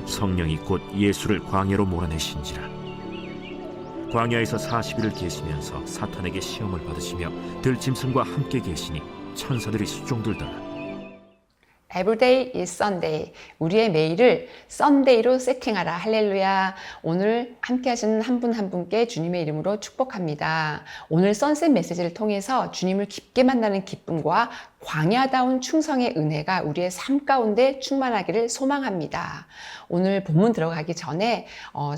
성령이 곧 예수를 광야로 몰아내신지라. 광야에서 40일을 계시면서 사탄에게 시험을 받으시며 들짐승과 함께 계시니 천사들이 수종들더라. Everyday is Sunday. 우리의 매일을 썬데이로 세팅하라. 할렐루야. 오늘 함께 하시는 한 분 한 분께 주님의 이름으로 축복합니다. 오늘 선셋 메시지를 통해서 주님을 깊게 만나는 기쁨과 광야다운 충성의 은혜가 우리의 삶 가운데 충만하기를 소망합니다. 오늘 본문 들어가기 전에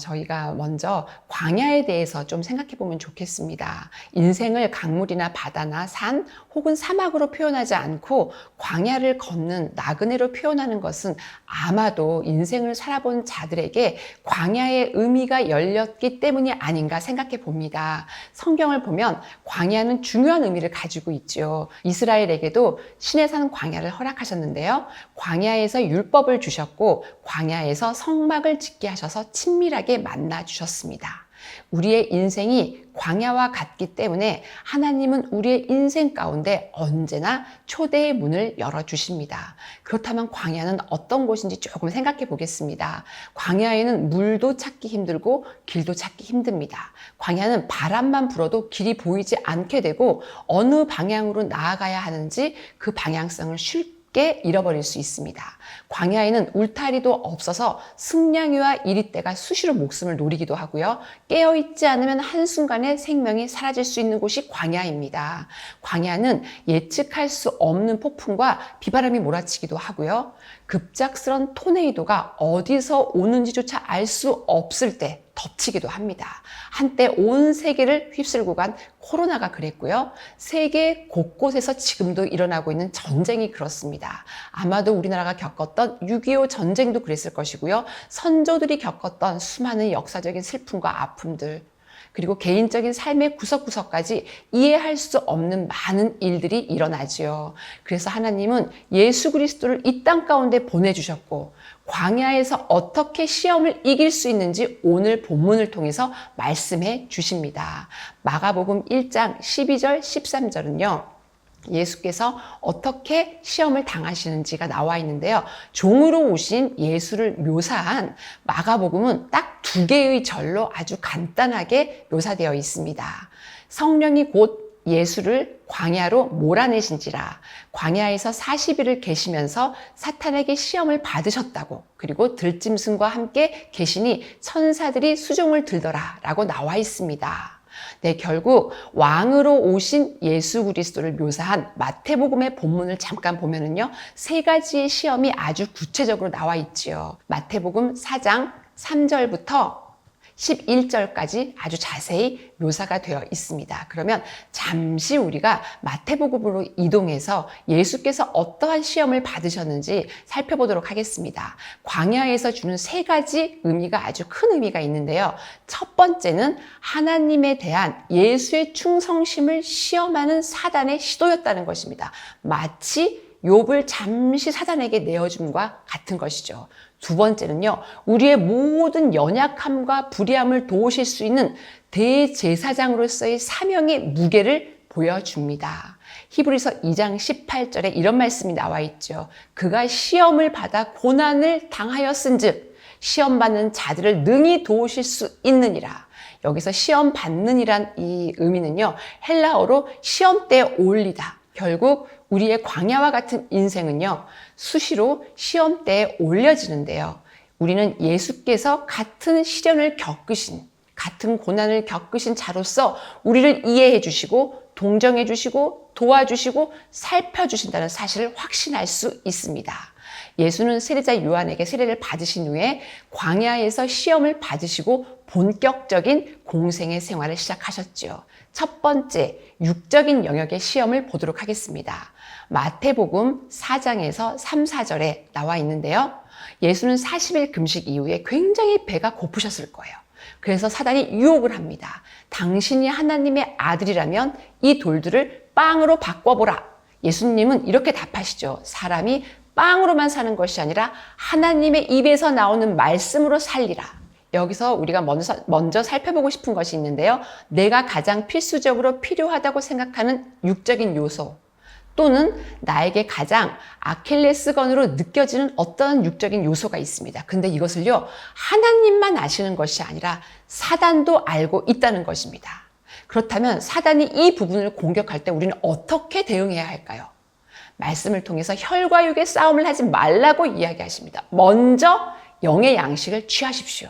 저희가 먼저 광야에 대해서 좀 생각해 보면 좋겠습니다. 인생을 강물이나 바다나 산 혹은 사막으로 표현하지 않고 광야를 걷는 나그네로 표현하는 것은 아마도 인생을 살아본 자들에게 광야의 의미가 열렸기 때문이 아닌가 생각해 봅니다. 성경을 보면 광야는 중요한 의미를 가지고 있죠. 이스라엘에게도 시내산 광야를 허락하셨는데요. 광야에서 율법을 주셨고 광야에서 성막을 짓게 하셔서 친밀하게 만나 주셨습니다. 우리의 인생이 광야와 같기 때문에 하나님은 우리의 인생 가운데 언제나 초대의 문을 열어주십니다. 그렇다면 광야는 어떤 곳인지 조금 생각해 보겠습니다. 광야에는 물도 찾기 힘들고 길도 찾기 힘듭니다. 광야는 바람만 불어도 길이 보이지 않게 되고 어느 방향으로 나아가야 하는지 그 방향성을 쉽게 잃어버릴 수 있습니다. 광야에는 울타리도 없어서 승냥이와 이리떼가 수시로 목숨을 노리기도 하고요. 깨어있지 않으면 한순간에 생명이 사라질 수 있는 곳이 광야입니다. 광야는 예측할 수 없는 폭풍과 비바람이 몰아치기도 하고요. 급작스런 토네이도가 어디서 오는지조차 알 수 없을 때 덮치기도 합니다. 한때 온 세계를 휩쓸고 간 코로나가 그랬고요. 세계 곳곳에서 지금도 일어나고 있는 전쟁이 그렇습니다. 아마도 우리나라가 겪었던 6.25 전쟁도 그랬을 것이고요. 선조들이 겪었던 수많은 역사적인 슬픔과 아픔들, 그리고 개인적인 삶의 구석구석까지 이해할 수 없는 많은 일들이 일어나지요. 그래서 하나님은 예수 그리스도를 이 땅 가운데 보내주셨고 광야에서 어떻게 시험을 이길 수 있는지 오늘 본문을 통해서 말씀해 주십니다. 마가복음 1장 12절 13절은요. 예수께서 어떻게 시험을 당하시는지가 나와 있는데요. 종으로 오신 예수를 묘사한 마가복음은 딱 2개의 절로 아주 간단하게 묘사되어 있습니다. 성령이 곧 예수를 광야로 몰아내신지라. 광야에서 40일을 계시면서 사탄에게 시험을 받으셨다고, 그리고 들짐승과 함께 계시니 천사들이 수종을 들더라 라고 나와 있습니다. 네, 결국 왕으로 오신 예수 그리스도를 묘사한 마태복음의 본문을 잠깐 보면은요, 3가지의 시험이 아주 구체적으로 나와 있지요. 마태복음 4장 3절부터 11절까지 아주 자세히 묘사가 되어 있습니다. 그러면 잠시 우리가 마태복음으로 이동해서 예수께서 어떠한 시험을 받으셨는지 살펴보도록 하겠습니다. 광야에서 주는 3가지 의미가 아주 큰 의미가 있는데요. 첫 번째는 하나님에 대한 예수의 충성심을 시험하는 사단의 시도였다는 것입니다. 마치 욥을 잠시 사단에게 내어줌과 같은 것이죠. 2번째는요, 우리의 모든 연약함과 불의함을 도우실 수 있는 대제사장으로서의 사명의 무게를 보여줍니다. 히브리서 2장 18절에 이런 말씀이 나와 있죠. 그가 시험을 받아 고난을 당하였은즉 시험 받는 자들을 능히 도우실 수 있느니라. 여기서 시험 받는이란 이 의미는요, 헬라어로 시험대에 올리다. 결국 우리의 광야와 같은 인생은요, 수시로 시험대에 올려지는데요. 우리는 예수께서 같은 시련을 겪으신, 같은 고난을 겪으신 자로서 우리를 이해해 주시고, 동정해 주시고, 도와주시고, 살펴주신다는 사실을 확신할 수 있습니다. 예수는 세례자 요한에게 세례를 받으신 후에 광야에서 시험을 받으시고 본격적인 공생의 생활을 시작하셨죠. 첫 번째, 육적인 영역의 시험을 보도록 하겠습니다. 마태복음 4장에서 3, 4절에 나와 있는데요. 예수는 40일 금식 이후에 굉장히 배가 고프셨을 거예요. 그래서 사단이 유혹을 합니다. 당신이 하나님의 아들이라면 이 돌들을 빵으로 바꿔보라. 예수님은 이렇게 답하시죠. 사람이 빵으로만 사는 것이 아니라 하나님의 입에서 나오는 말씀으로 살리라. 여기서 우리가 먼저 살펴보고 싶은 것이 있는데요. 내가 가장 필수적으로 필요하다고 생각하는 육적인 요소, 또는 나에게 가장 아킬레스건으로 느껴지는 어떤 육적인 요소가 있습니다. 근데 이것을요, 하나님만 아시는 것이 아니라 사단도 알고 있다는 것입니다. 그렇다면 사단이 이 부분을 공격할 때 우리는 어떻게 대응해야 할까요? 말씀을 통해서 혈과 육의 싸움을 하지 말라고 이야기하십니다. 먼저 영의 양식을 취하십시오.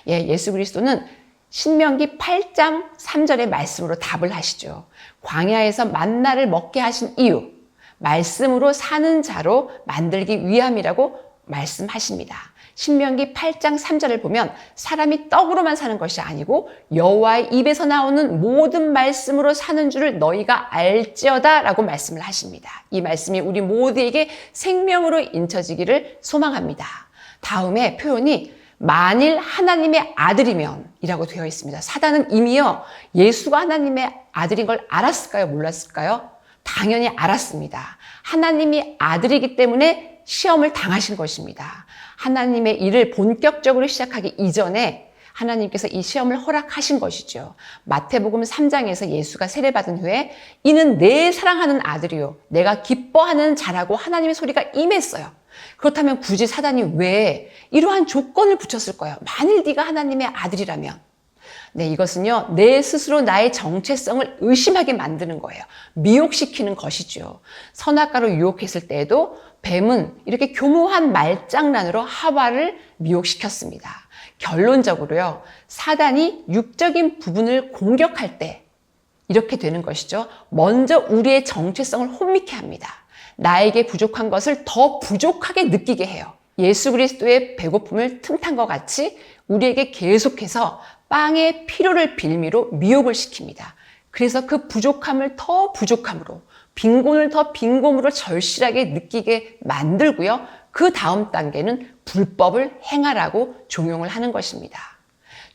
예수 그리스도는 신명기 8장 3절의 말씀으로 답을 하시죠. 광야에서 만나를 먹게 하신 이유, 말씀으로 사는 자로 만들기 위함이라고 말씀하십니다. 신명기 8장 3절을 보면 사람이 떡으로만 사는 것이 아니고 여호와의 입에서 나오는 모든 말씀으로 사는 줄을 너희가 알지어다 라고 말씀을 하십니다. 이 말씀이 우리 모두에게 생명으로 인쳐지기를 소망합니다. 다음에 표현이 만일 하나님의 아들이면 이라고 되어 있습니다. 사단은 이미요, 예수가 하나님의 아들인 걸 알았을까요? 몰랐을까요? 당연히 알았습니다. 하나님이 아들이기 때문에 시험을 당하신 것입니다. 하나님의 일을 본격적으로 시작하기 이전에 하나님께서 이 시험을 허락하신 것이죠. 마태복음 3장에서 예수가 세례받은 후에 이는 내 사랑하는 아들이요 내가 기뻐하는 자라고 하나님의 소리가 임했어요. 그렇다면 굳이 사단이 왜 이러한 조건을 붙였을 거예요? 만일 네가 하나님의 아들이라면. 네, 이것은요, 내 스스로 나의 정체성을 의심하게 만드는 거예요. 미혹시키는 것이죠. 선악과로 유혹했을 때에도 뱀은 이렇게 교묘한 말장난으로 하와를 미혹시켰습니다. 결론적으로요, 사단이 육적인 부분을 공격할 때 이렇게 되는 것이죠. 먼저 우리의 정체성을 혼미케 합니다. 나에게 부족한 것을 더 부족하게 느끼게 해요. 예수 그리스도의 배고픔을 틈탄 것 같이 우리에게 계속해서 빵의 필요를 빌미로 미혹을 시킵니다. 그래서 그 부족함을 더 부족함으로, 빈곤을 더 빈곤으로 절실하게 느끼게 만들고요. 그 다음 단계는 불법을 행하라고 종용을 하는 것입니다.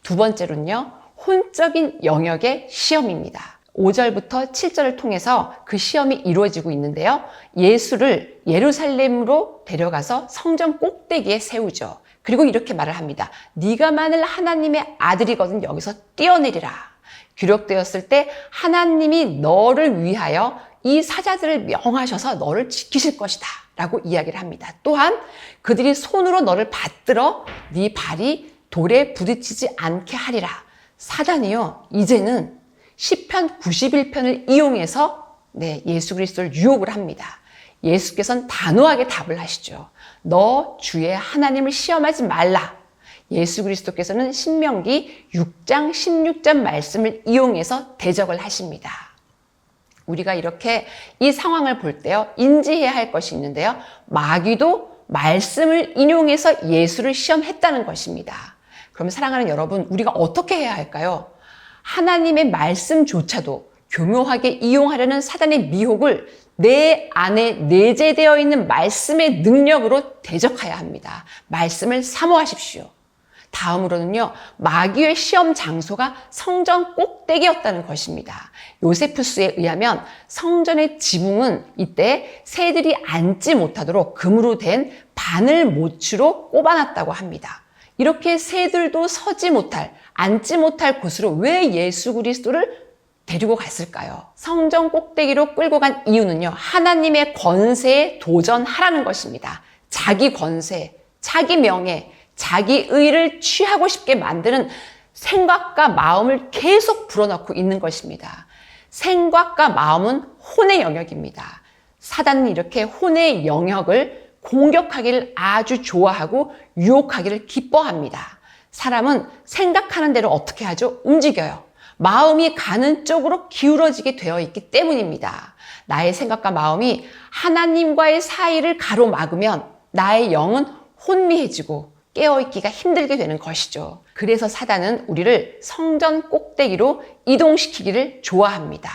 두 번째로는요, 혼적인 영역의 시험입니다. 5절부터 7절을 통해서 그 시험이 이루어지고 있는데요. 예수를 예루살렘으로 데려가서 성전 꼭대기에 세우죠. 그리고 이렇게 말을 합니다. 네가 만일 하나님의 아들이거든 여기서 뛰어내리라. 기록되었을 때 하나님이 너를 위하여 이 사자들을 명하셔서 너를 지키실 것이다 라고 이야기를 합니다. 또한 그들이 손으로 너를 받들어 네 발이 돌에 부딪히지 않게 하리라. 사단이요, 이제는 시편 91편을 이용해서 예수 그리스도를 유혹을 합니다. 예수께서는 단호하게 답을 하시죠. 너 주의 하나님을 시험하지 말라. 예수 그리스도께서는 신명기 6장 16절 말씀을 이용해서 대적을 하십니다. 우리가 이렇게 이 상황을 볼 때요, 인지해야 할 것이 있는데요. 마귀도 말씀을 인용해서 예수를 시험했다는 것입니다. 그럼 사랑하는 여러분, 우리가 어떻게 해야 할까요? 하나님의 말씀조차도 교묘하게 이용하려는 사단의 미혹을 내 안에 내재되어 있는 말씀의 능력으로 대적해야 합니다. 말씀을 사모하십시오. 다음으로는요, 마귀의 시험 장소가 성전 꼭대기였다는 것입니다. 요세푸스에 의하면 성전의 지붕은 이때 새들이 앉지 못하도록 금으로 된 바늘 모추로 꼽아놨다고 합니다. 이렇게 새들도 서지 못할, 앉지 못할 곳으로 왜 예수 그리스도를 데리고 갔을까요? 성전 꼭대기로 끌고 간 이유는요, 하나님의 권세에 도전하라는 것입니다. 자기 권세, 자기 명예, 자기 의를 취하고 싶게 만드는 생각과 마음을 계속 불어넣고 있는 것입니다. 생각과 마음은 혼의 영역입니다. 사단은 이렇게 혼의 영역을 공격하기를 아주 좋아하고 유혹하기를 기뻐합니다. 사람은 생각하는 대로 어떻게 하죠? 움직여요. 마음이 가는 쪽으로 기울어지게 되어 있기 때문입니다. 나의 생각과 마음이 하나님과의 사이를 가로막으면 나의 영은 혼미해지고 깨어있기가 힘들게 되는 것이죠. 그래서 사단은 우리를 성전 꼭대기로 이동시키기를 좋아합니다.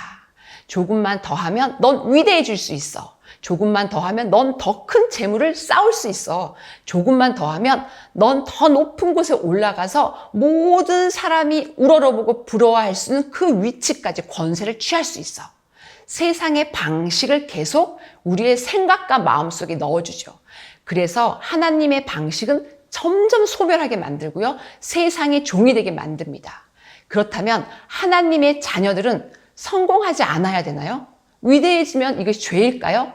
조금만 더 하면 넌 위대해질 수 있어. 조금만 더 하면 넌 더 큰 재물을 쌓을 수 있어. 조금만 더 하면 넌 더 높은 곳에 올라가서 모든 사람이 우러러보고 부러워할 수 있는 그 위치까지 권세를 취할 수 있어. 세상의 방식을 계속 우리의 생각과 마음속에 넣어주죠. 그래서 하나님의 방식은 점점 소멸하게 만들고요. 세상의 종이 되게 만듭니다. 그렇다면 하나님의 자녀들은 성공하지 않아야 되나요? 위대해지면 이것이 죄일까요?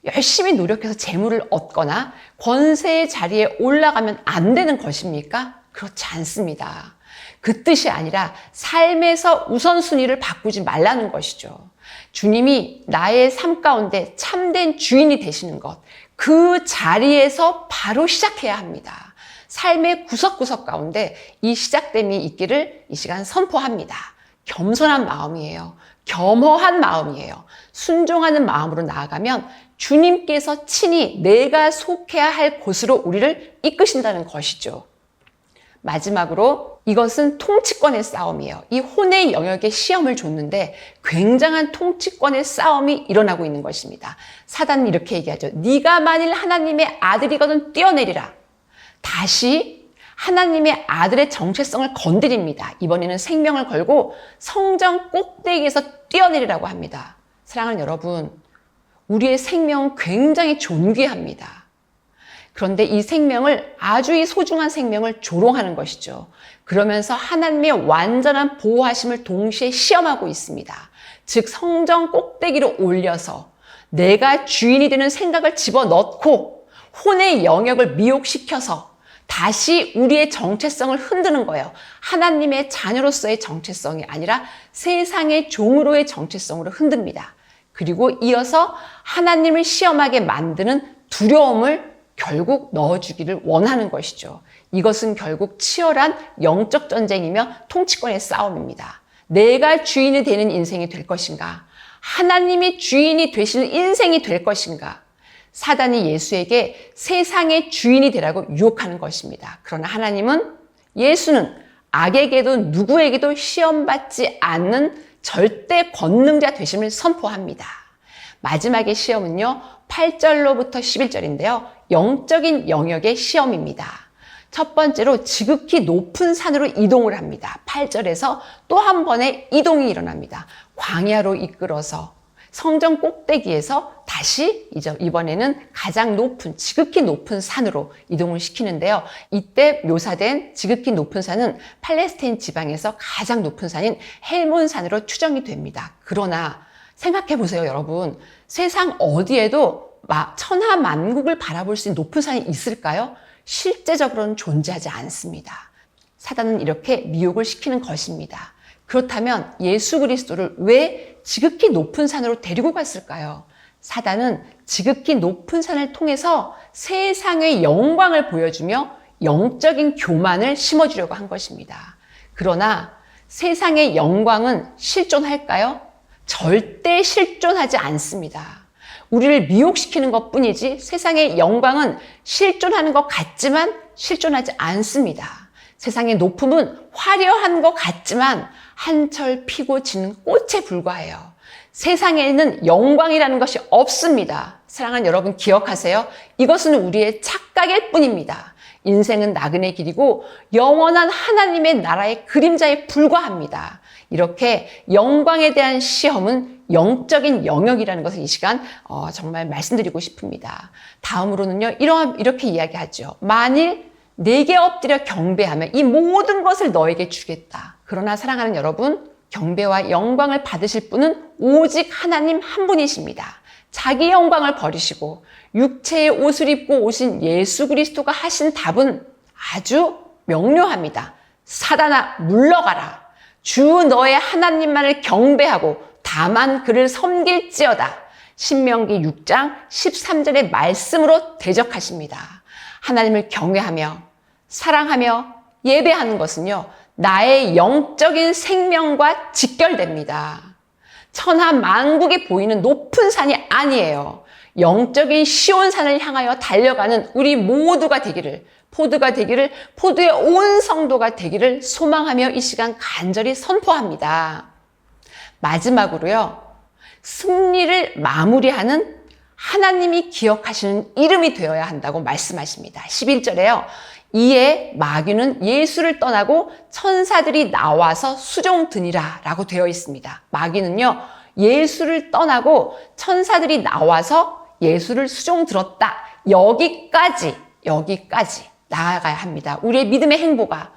열심히 노력해서 재물을 얻거나 권세의 자리에 올라가면 안 되는 것입니까? 그렇지 않습니다. 그 뜻이 아니라 삶에서 우선순위를 바꾸지 말라는 것이죠. 주님이 나의 삶 가운데 참된 주인이 되시는 것, 그 자리에서 바로 시작해야 합니다. 삶의 구석구석 가운데 이 시작됨이 있기를 이 시간 선포합니다. 겸손한 마음이에요. 겸허한 마음이에요. 순종하는 마음으로 나아가면 주님께서 친히 내가 속해야 할 곳으로 우리를 이끄신다는 것이죠. 마지막으로 이것은 통치권의 싸움이에요. 이 혼의 영역에 시험을 줬는데 굉장한 통치권의 싸움이 일어나고 있는 것입니다. 사단은 이렇게 얘기하죠. 네가 만일 하나님의 아들이거든 뛰어내리라. 다시 하나님의 아들의 정체성을 건드립니다. 이번에는 생명을 걸고 성전 꼭대기에서 뛰어내리라고 합니다. 사랑하는 여러분, 우리의 생명은 굉장히 존귀합니다. 그런데 이 생명을, 아주 이 소중한 생명을 조롱하는 것이죠. 그러면서 하나님의 완전한 보호하심을 동시에 시험하고 있습니다. 즉 성전 꼭대기로 올려서 내가 주인이 되는 생각을 집어넣고 혼의 영역을 미혹시켜서 다시 우리의 정체성을 흔드는 거예요. 하나님의 자녀로서의 정체성이 아니라 세상의 종으로의 정체성으로 흔듭니다. 그리고 이어서 하나님을 시험하게 만드는 두려움을 결국 넣어주기를 원하는 것이죠. 이것은 결국 치열한 영적 전쟁이며 통치권의 싸움입니다. 내가 주인이 되는 인생이 될 것인가? 하나님이 주인이 되시는 인생이 될 것인가? 사단이 예수에게 세상의 주인이 되라고 유혹하는 것입니다. 그러나 하나님은, 예수는 악에게도 누구에게도 시험받지 않는 절대 권능자 되심을 선포합니다. 마지막의 시험은요, 8절로부터 11절인데요. 영적인 영역의 시험입니다. 첫 번째로 지극히 높은 산으로 이동을 합니다. 8절에서 또 한 번의 이동이 일어납니다. 광야로 이끌어서 성전 꼭대기에서 다시 이번에는 가장 높은, 지극히 높은 산으로 이동을 시키는데요. 이때 묘사된 지극히 높은 산은 팔레스타인 지방에서 가장 높은 산인 헬몬산으로 추정이 됩니다. 그러나 생각해 보세요, 여러분. 세상 어디에도 천하만국을 바라볼 수 있는 높은 산이 있을까요? 실제적으로는 존재하지 않습니다. 사단은 이렇게 미혹을 시키는 것입니다. 그렇다면 예수 그리스도를 왜 지극히 높은 산으로 데리고 갔을까요? 사단은 지극히 높은 산을 통해서 세상의 영광을 보여주며 영적인 교만을 심어주려고 한 것입니다. 그러나 세상의 영광은 실존할까요? 절대 실존하지 않습니다. 우리를 미혹시키는 것뿐이지 세상의 영광은 실존하는 것 같지만 실존하지 않습니다. 세상의 높음은 화려한 것 같지만 한철 피고 지는 꽃에 불과해요. 세상에는 영광이라는 것이 없습니다. 사랑하는 여러분, 기억하세요. 이것은 우리의 착각일 뿐입니다. 인생은 나그네 길이고 영원한 하나님의 나라의 그림자에 불과합니다. 이렇게 영광에 대한 시험은 영적인 영역이라는 것을 이 시간 정말 말씀드리고 싶습니다. 다음으로는요, 이렇게 이야기하죠. 만일 내게 엎드려 경배하면 이 모든 것을 너에게 주겠다. 그러나 사랑하는 여러분, 경배와 영광을 받으실 분은 오직 하나님 한 분이십니다. 자기 영광을 버리시고 육체의 옷을 입고 오신 예수 그리스도가 하신 답은 아주 명료합니다. 사단아, 물러가라. 주 너의 하나님만을 경배하고 다만 그를 섬길지어다. 신명기 6장 13절의 말씀으로 대적하십니다. 하나님을 경외하며 사랑하며 예배하는 것은요, 나의 영적인 생명과 직결됩니다. 천하 만국이 보이는 높은 산이 아니에요. 영적인 시온산을 향하여 달려가는 우리 모두가 되기를, 포드가 되기를, 포드의 온 성도가 되기를 소망하며 이 시간 간절히 선포합니다. 마지막으로요, 승리를 마무리하는 하나님이 기억하시는 이름이 되어야 한다고 말씀하십니다. 11절에요. 이에 마귀는 예수를 떠나고 천사들이 나와서 수종 드니라 라고 되어 있습니다. 마귀는요, 예수를 떠나고 천사들이 나와서 예수를 수종 들었다. 여기까지 나아가야 합니다. 우리의 믿음의 행보가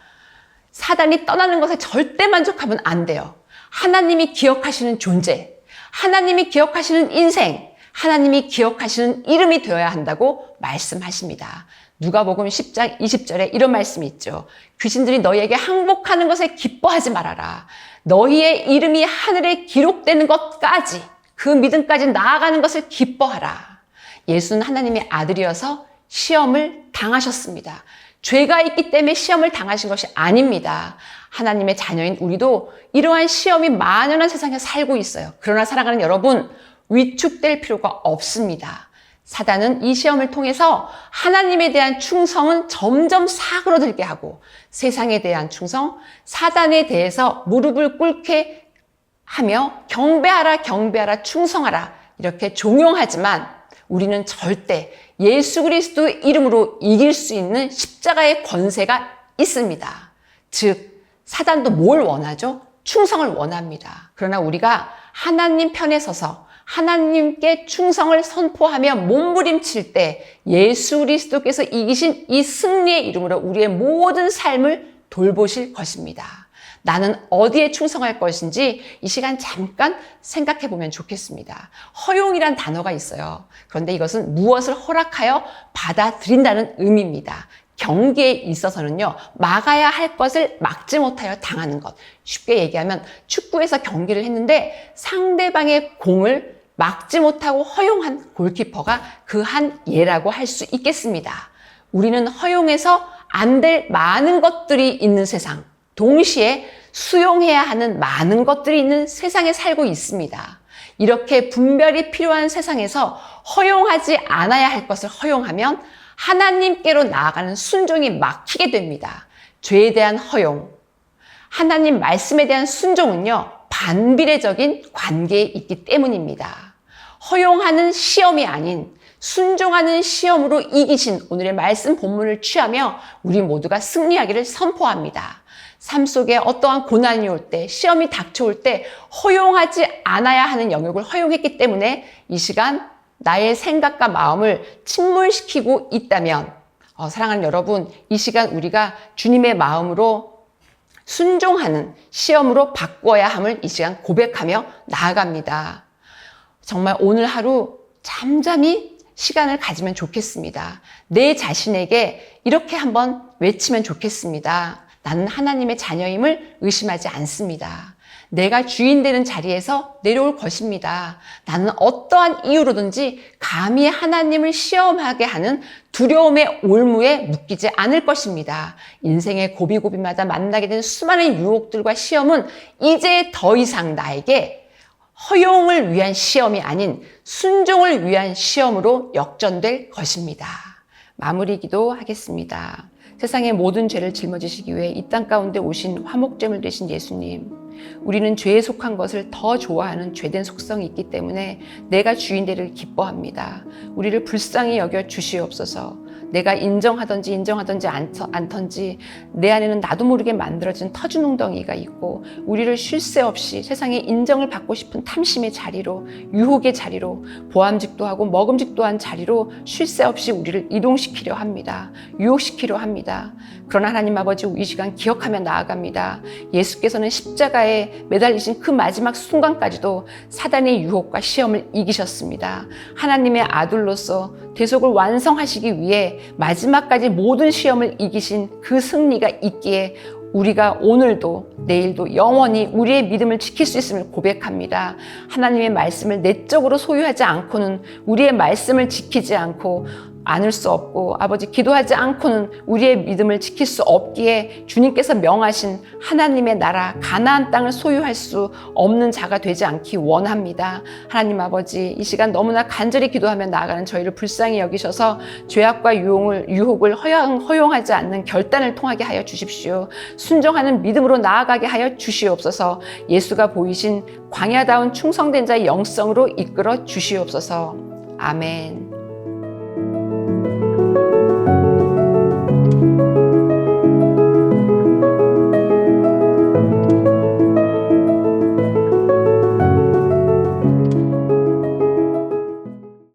사단이 떠나는 것에 절대 만족하면 안 돼요. 하나님이 기억하시는 존재, 하나님이 기억하시는 인생, 하나님이 기억하시는 이름이 되어야 한다고 말씀하십니다. 누가복음 10장 20절에 이런 말씀이 있죠. 귀신들이 너희에게 항복하는 것에 기뻐하지 말아라. 너희의 이름이 하늘에 기록되는 것까지, 그 믿음까지 나아가는 것을 기뻐하라. 예수는 하나님의 아들이어서 시험을 당하셨습니다. 죄가 있기 때문에 시험을 당하신 것이 아닙니다. 하나님의 자녀인 우리도 이러한 시험이 만연한 세상에 살고 있어요. 그러나 사랑하는 여러분, 위축될 필요가 없습니다. 사단은 이 시험을 통해서 하나님에 대한 충성은 점점 사그러들게 하고 세상에 대한 충성, 사단에 대해서 무릎을 꿇게 하며 경배하라, 경배하라, 충성하라 이렇게 종용하지만 우리는 절대 예수 그리스도의 이름으로 이길 수 있는 십자가의 권세가 있습니다. 즉 사단도 뭘 원하죠? 충성을 원합니다. 그러나 우리가 하나님 편에 서서 하나님께 충성을 선포하며 몸부림칠 때 예수 그리스도께서 이기신 이 승리의 이름으로 우리의 모든 삶을 돌보실 것입니다. 나는 어디에 충성할 것인지 이 시간 잠깐 생각해 보면 좋겠습니다. 허용이란 단어가 있어요. 그런데 이것은 무엇을 허락하여 받아들인다는 의미입니다. 경기에 있어서는요, 막아야 할 것을 막지 못하여 당하는 것. 쉽게 얘기하면 축구에서 경기를 했는데 상대방의 공을 막지 못하고 허용한 골키퍼가 그 한 예라고 할 수 있겠습니다. 우리는 허용해서 안 될 많은 것들이 있는 세상, 동시에 수용해야 하는 많은 것들이 있는 세상에 살고 있습니다. 이렇게 분별이 필요한 세상에서 허용하지 않아야 할 것을 허용하면 하나님께로 나아가는 순종이 막히게 됩니다. 죄에 대한 허용, 하나님 말씀에 대한 순종은요, 반비례적인 관계에 있기 때문입니다. 허용하는 시험이 아닌 순종하는 시험으로 이기신 오늘의 말씀 본문을 취하며 우리 모두가 승리하기를 선포합니다. 삶 속에 어떠한 고난이 올 때, 시험이 닥쳐올 때 허용하지 않아야 하는 영역을 허용했기 때문에 이 시간 나의 생각과 마음을 침몰시키고 있다면 사랑하는 여러분, 이 시간 우리가 주님의 마음으로 순종하는 시험으로 바꿔야 함을 이 시간 고백하며 나아갑니다. 정말 오늘 하루 잠잠히 시간을 가지면 좋겠습니다. 내 자신에게 이렇게 한번 외치면 좋겠습니다. 나는 하나님의 자녀임을 의심하지 않습니다. 내가 주인 되는 자리에서 내려올 것입니다. 나는 어떠한 이유로든지 감히 하나님을 시험하게 하는 두려움의 올무에 묶이지 않을 것입니다. 인생의 고비고비마다 만나게 되는 수많은 유혹들과 시험은 이제 더 이상 나에게 허용을 위한 시험이 아닌 순종을 위한 시험으로 역전될 것입니다. 마무리 기도하겠습니다. 세상의 모든 죄를 짊어지시기 위해 이 땅 가운데 오신 화목제물 되신 예수님, 우리는 죄에 속한 것을 더 좋아하는 죄된 속성이 있기 때문에 내가 주인 되기를 기뻐합니다. 우리를 불쌍히 여겨 주시옵소서. 내가 인정하든지 않던지 내 안에는 나도 모르게 만들어진 터주농덩이가 있고 우리를 쉴 새 없이 세상의 인정을 받고 싶은 탐심의 자리로, 유혹의 자리로, 보암직도 하고 먹음직도 한 자리로 쉴 새 없이 우리를 이동시키려 합니다. 유혹시키려 합니다. 그러나 하나님 아버지, 이 시간 기억하며 나아갑니다. 예수께서는 십자가에 매달리신 그 마지막 순간까지도 사단의 유혹과 시험을 이기셨습니다. 하나님의 아들로서 대속을 완성하시기 위해 마지막까지 모든 시험을 이기신 그 승리가 있기에 우리가 오늘도 내일도 영원히 우리의 믿음을 지킬 수 있음을 고백합니다. 하나님의 말씀을 내적으로 소유하지 않고는 우리의 말씀을 지키지 않고 않을 수 없고, 아버지 기도하지 않고는 우리의 믿음을 지킬 수 없기에 주님께서 명하신 하나님의 나라 가나안 땅을 소유할 수 없는 자가 되지 않기 원합니다. 하나님 아버지, 이 시간 너무나 간절히 기도하며 나아가는 저희를 불쌍히 여기셔서 죄악과 유혹을 허용하지 않는 결단을 통하게 하여 주십시오. 순종하는 믿음으로 나아가게 하여 주시옵소서. 예수가 보이신 광야다운 충성된 자의 영성으로 이끌어 주시옵소서. 아멘.